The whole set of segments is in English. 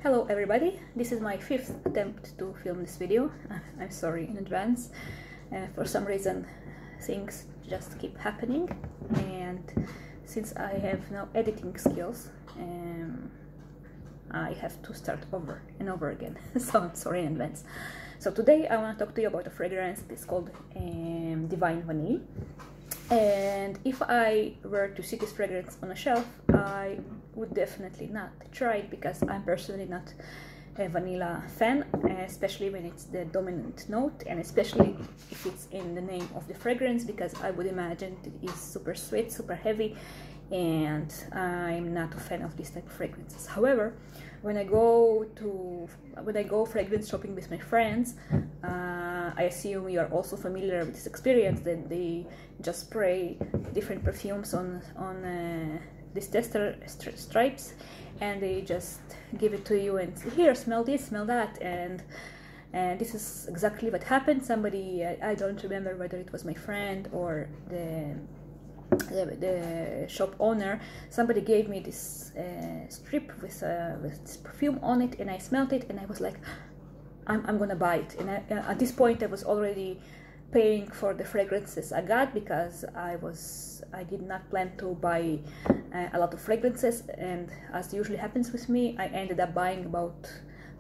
Hello everybody, this is my 5th attempt to film this video. I'm sorry in advance. For some reason things just keep happening, and since I have no editing skills, I have to start over and over again. So I'm sorry in advance. So today I want to talk to you about a fragrance. It's called Divine Vanille. And if I were to see this fragrance on a shelf, I would definitely not try it, because I'm personally not a vanilla fan, especially when it's the dominant note, and especially if it's in the name of the fragrance, because I would imagine it is super sweet, super heavy, and I'm not a fan of this type of fragrances. However, when I go fragrance shopping with my friends, I assume you are also familiar with this experience, that they just spray different perfumes on these tester stripes, and they just give it to you and say, here, smell this, smell that, and this is exactly what happened. Somebody, I don't remember whether it was my friend or the shop owner, somebody gave me this strip with this perfume on it, and I smelled it and I was like, I'm gonna buy it. And at this point I was already paying for the fragrances I got, because I did not plan to buy a lot of fragrances, and as usually happens with me, I ended up buying about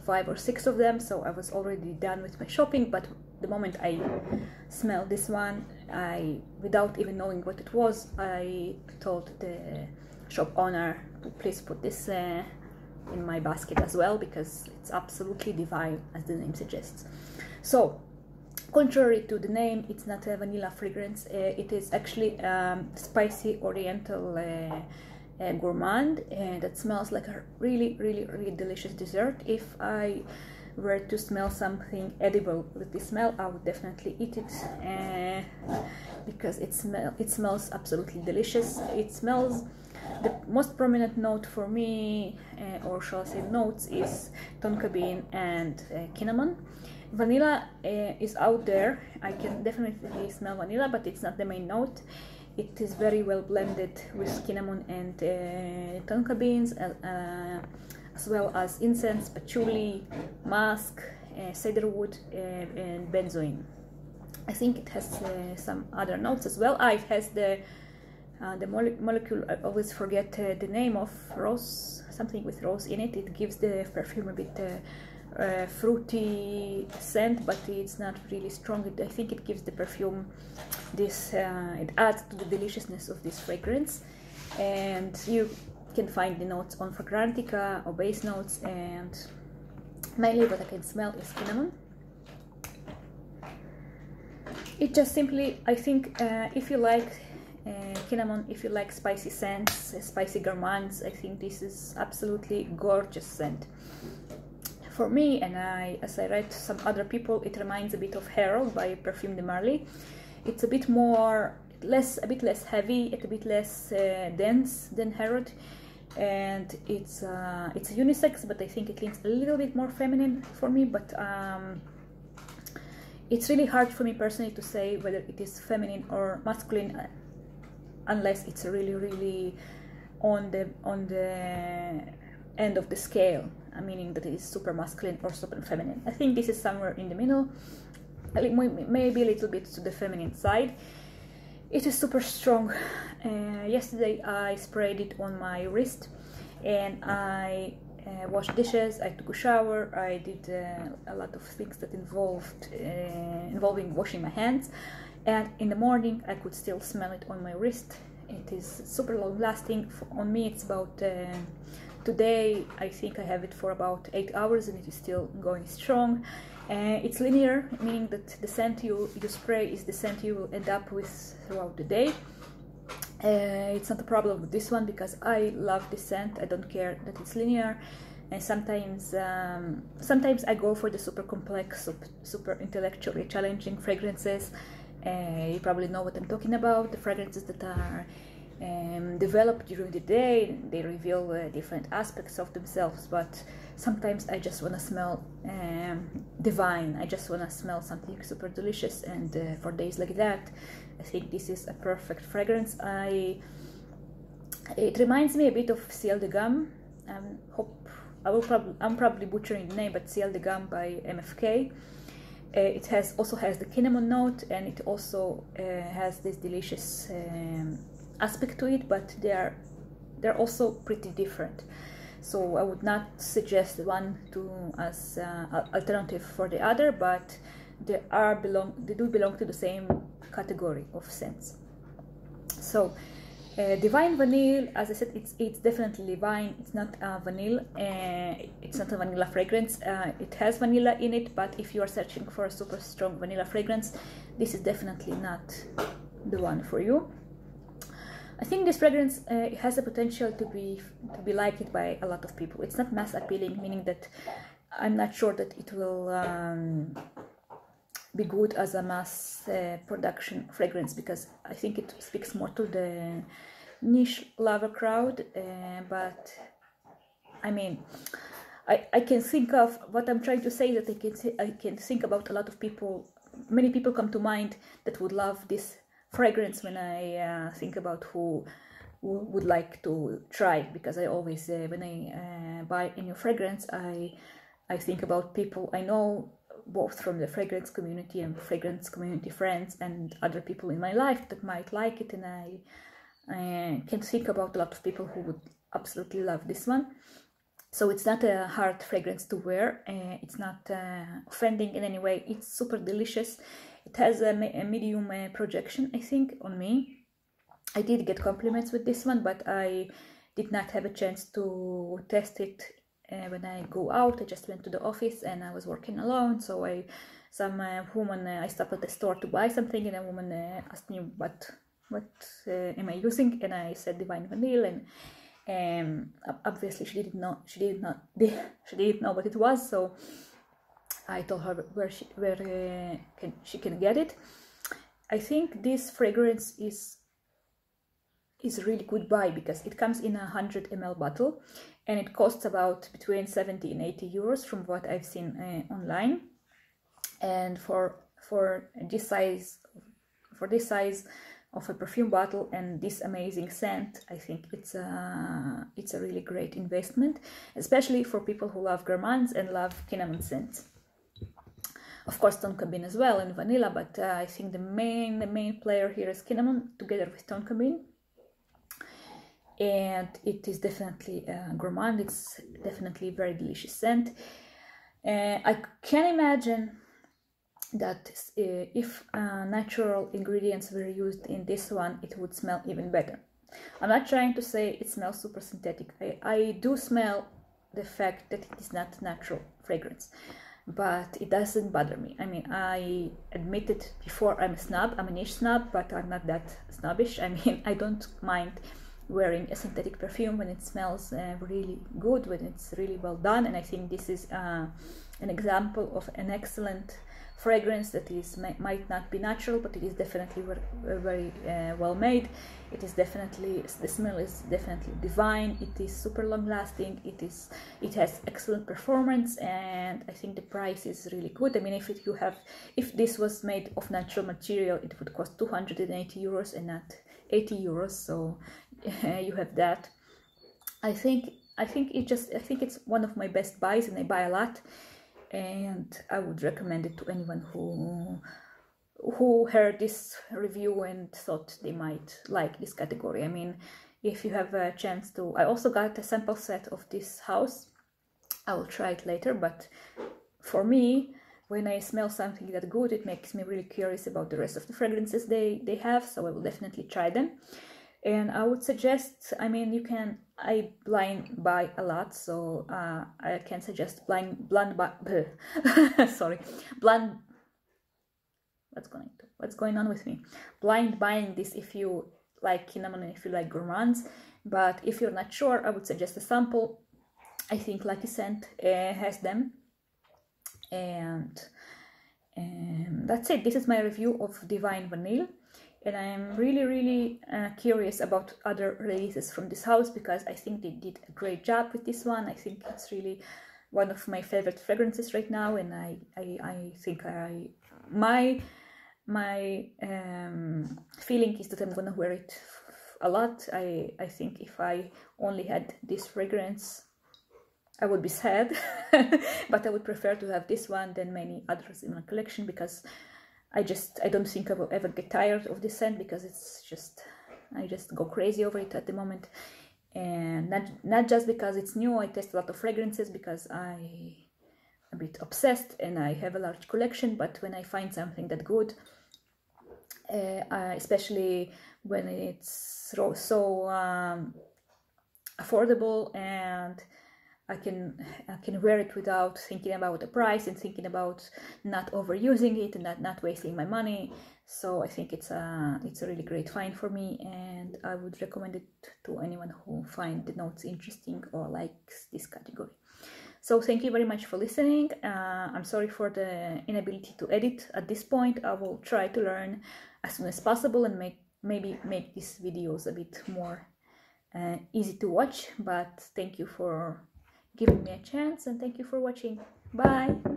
5 or 6 of them. So I was already done with my shopping, but the moment I smelled this one, without even knowing what it was, I told the shop owner to please put this in my basket as well, because it's absolutely divine, as the name suggests. So, contrary to the name, it's not a vanilla fragrance. It is actually spicy oriental gourmand, and that smells like a really delicious dessert. If I were to smell something edible with this smell, I would definitely eat it, because it smells absolutely delicious. It smells, the most prominent note for me, or shall I say notes, is tonka bean and cinnamon. Vanilla is out there. I can definitely smell vanilla, but it's not the main note. It is very well blended with cinnamon and tonka beans, as well as incense, patchouli, musk, cedarwood, and benzoin. I think it has some other notes as well. It has the molecule, I always forget the name of, rose, something with rose in it. It gives the perfume a bit fruity scent, but it's not really strong. I think it gives the perfume this, it adds to the deliciousness of this fragrance. And you can find the notes on Fragrantica or base notes, and mainly what I can smell is cinnamon. It just simply, I think, if you like cinnamon, if you like spicy scents, spicy gourmands, I think this is absolutely gorgeous scent. For me, and as I read some other people, it reminds a bit of Harold by Parfumes de Marly. It's a bit bit less heavy, a bit less dense than Harold, and it's a unisex, but I think it leans a little bit more feminine for me. But it's really hard for me personally to say whether it is feminine or masculine, unless it's really on the end of the scale, meaning that it is super masculine or super feminine. I think this is somewhere in the middle, maybe a little bit to the feminine side. It is super strong. Yesterday I sprayed it on my wrist, and I washed dishes, I took a shower, I did a lot of things that involving washing my hands, and in the morning I could still smell it on my wrist. It is super long lasting. On me it's about, today I think I have it for about 8 hours, and it is still going strong. It's linear, meaning that the scent you spray is the scent you will end up with throughout the day. It's not a problem with this one, because I love this scent. I don't care that it's linear. And sometimes I go for the super complex, super intellectually challenging fragrances. You probably know what I'm talking about. The fragrances that are developed during the day, they reveal different aspects of themselves, but sometimes I just want to smell divine. I just want to smell something super delicious, and for days like that, I think this is a perfect fragrance. It reminds me a bit of Ciel de Gamme. Hope I'm probably butchering the name, but Ciel de Gamme by MFK. It also has the cinnamon note, and it also has this delicious aspect to it, but they're also pretty different. So I would not suggest one as alternative for the other, but they do belong to the same category of scents. So Divine Vanille, as I said, it's definitely divine. It's not vanilla. It's not a vanilla fragrance. It has vanilla in it, but if you are searching for a super strong vanilla fragrance, this is definitely not the one for you. I think this fragrance has the potential to be liked by a lot of people. It's not mass appealing, meaning that I'm not sure that it will be good as a mass production fragrance, because I think it speaks more to the niche lover crowd. But I mean, I can think of what I'm trying to say, that I can think about a lot of people. Many people come to mind that would love this fragrance when I think about who would like to try, because I always when I buy a new fragrance, I think about people I know, both from the fragrance community and fragrance community friends and other people in my life that might like it, and I can think about a lot of people who would absolutely love this one. So it's not a hard fragrance to wear, it's not offending in any way, it's super delicious. It has a medium projection, I think, on me. I did get compliments with this one, but I did not have a chance to test it when I go out. I just went to the office and I was working alone, so some woman, I stopped at the store to buy something, and a woman asked me what am I using, and I said Divine Vanille, and obviously she didn't know what it was, so I told her where she can get it. I think this fragrance is a really good buy, because it comes in a 100 ml bottle, and it costs about between 70 and 80 euros from what I've seen online. And for this size of a perfume bottle and this amazing scent, I think it's a really great investment, especially for people who love gourmands and love cinnamon scents. Of course, Tonka as well, and vanilla, but I think the main player here is cinnamon together with Tonka, and it is definitely gourmand. It's definitely a very delicious scent. I can imagine that if natural ingredients were used in this one, it would smell even better. I'm not trying to say it smells super synthetic. I do smell the fact that it is not natural fragrance, but it doesn't bother me. I mean, I admitted before I'm a niche snob, but I'm not that snobbish. I mean, I don't mind wearing a synthetic perfume when it smells really good, when it's really well done, and I think this is an example of an excellent fragrance that might not be natural, but it is definitely very well made. It is definitely, the smell is definitely divine. It is super long lasting. It has excellent performance, and I think the price is really good. I mean, if this was made of natural material, it would cost 280 euros and not 80 euros. So you have that. I think it's one of my best buys, and I buy a lot. And I would recommend it to anyone who heard this review and thought they might like this category. I mean, if you have a chance to... I also got a sample set of this house. I will try it later, but for me, when I smell something that good, it makes me really curious about the rest of the fragrances they have, so I will definitely try them. And I would suggest, I mean, I blind buy a lot, so I can suggest what's going on with me? Blind buying this if you like cinnamon and if you like gourmands, but if you're not sure, I would suggest a sample. I think Lucky Scent has them, and that's it. This is my review of Divine Vanille. And I'm really curious about other releases from this house, because I think they did a great job with this one. I think it's really one of my favorite fragrances right now, and I think my feeling is that I'm gonna wear it a lot. I think if I only had this fragrance, I would be sad, but I would prefer to have this one than many others in my collection, because I don't think I will ever get tired of this scent, because I just go crazy over it at the moment. And not just because it's new. I test a lot of fragrances because I'm a bit obsessed and I have a large collection, but when I find something that good, especially when it's so affordable, and I can wear it without thinking about the price and thinking about not overusing it and not wasting my money. So I think it's a really great find for me, and I would recommend it to anyone who finds the notes interesting or likes this category. So thank you very much for listening. I'm sorry for the inability to edit at this point. I will try to learn as soon as possible and maybe make these videos a bit more easy to watch. But thank you for giving me a chance, and thank you for watching. Bye!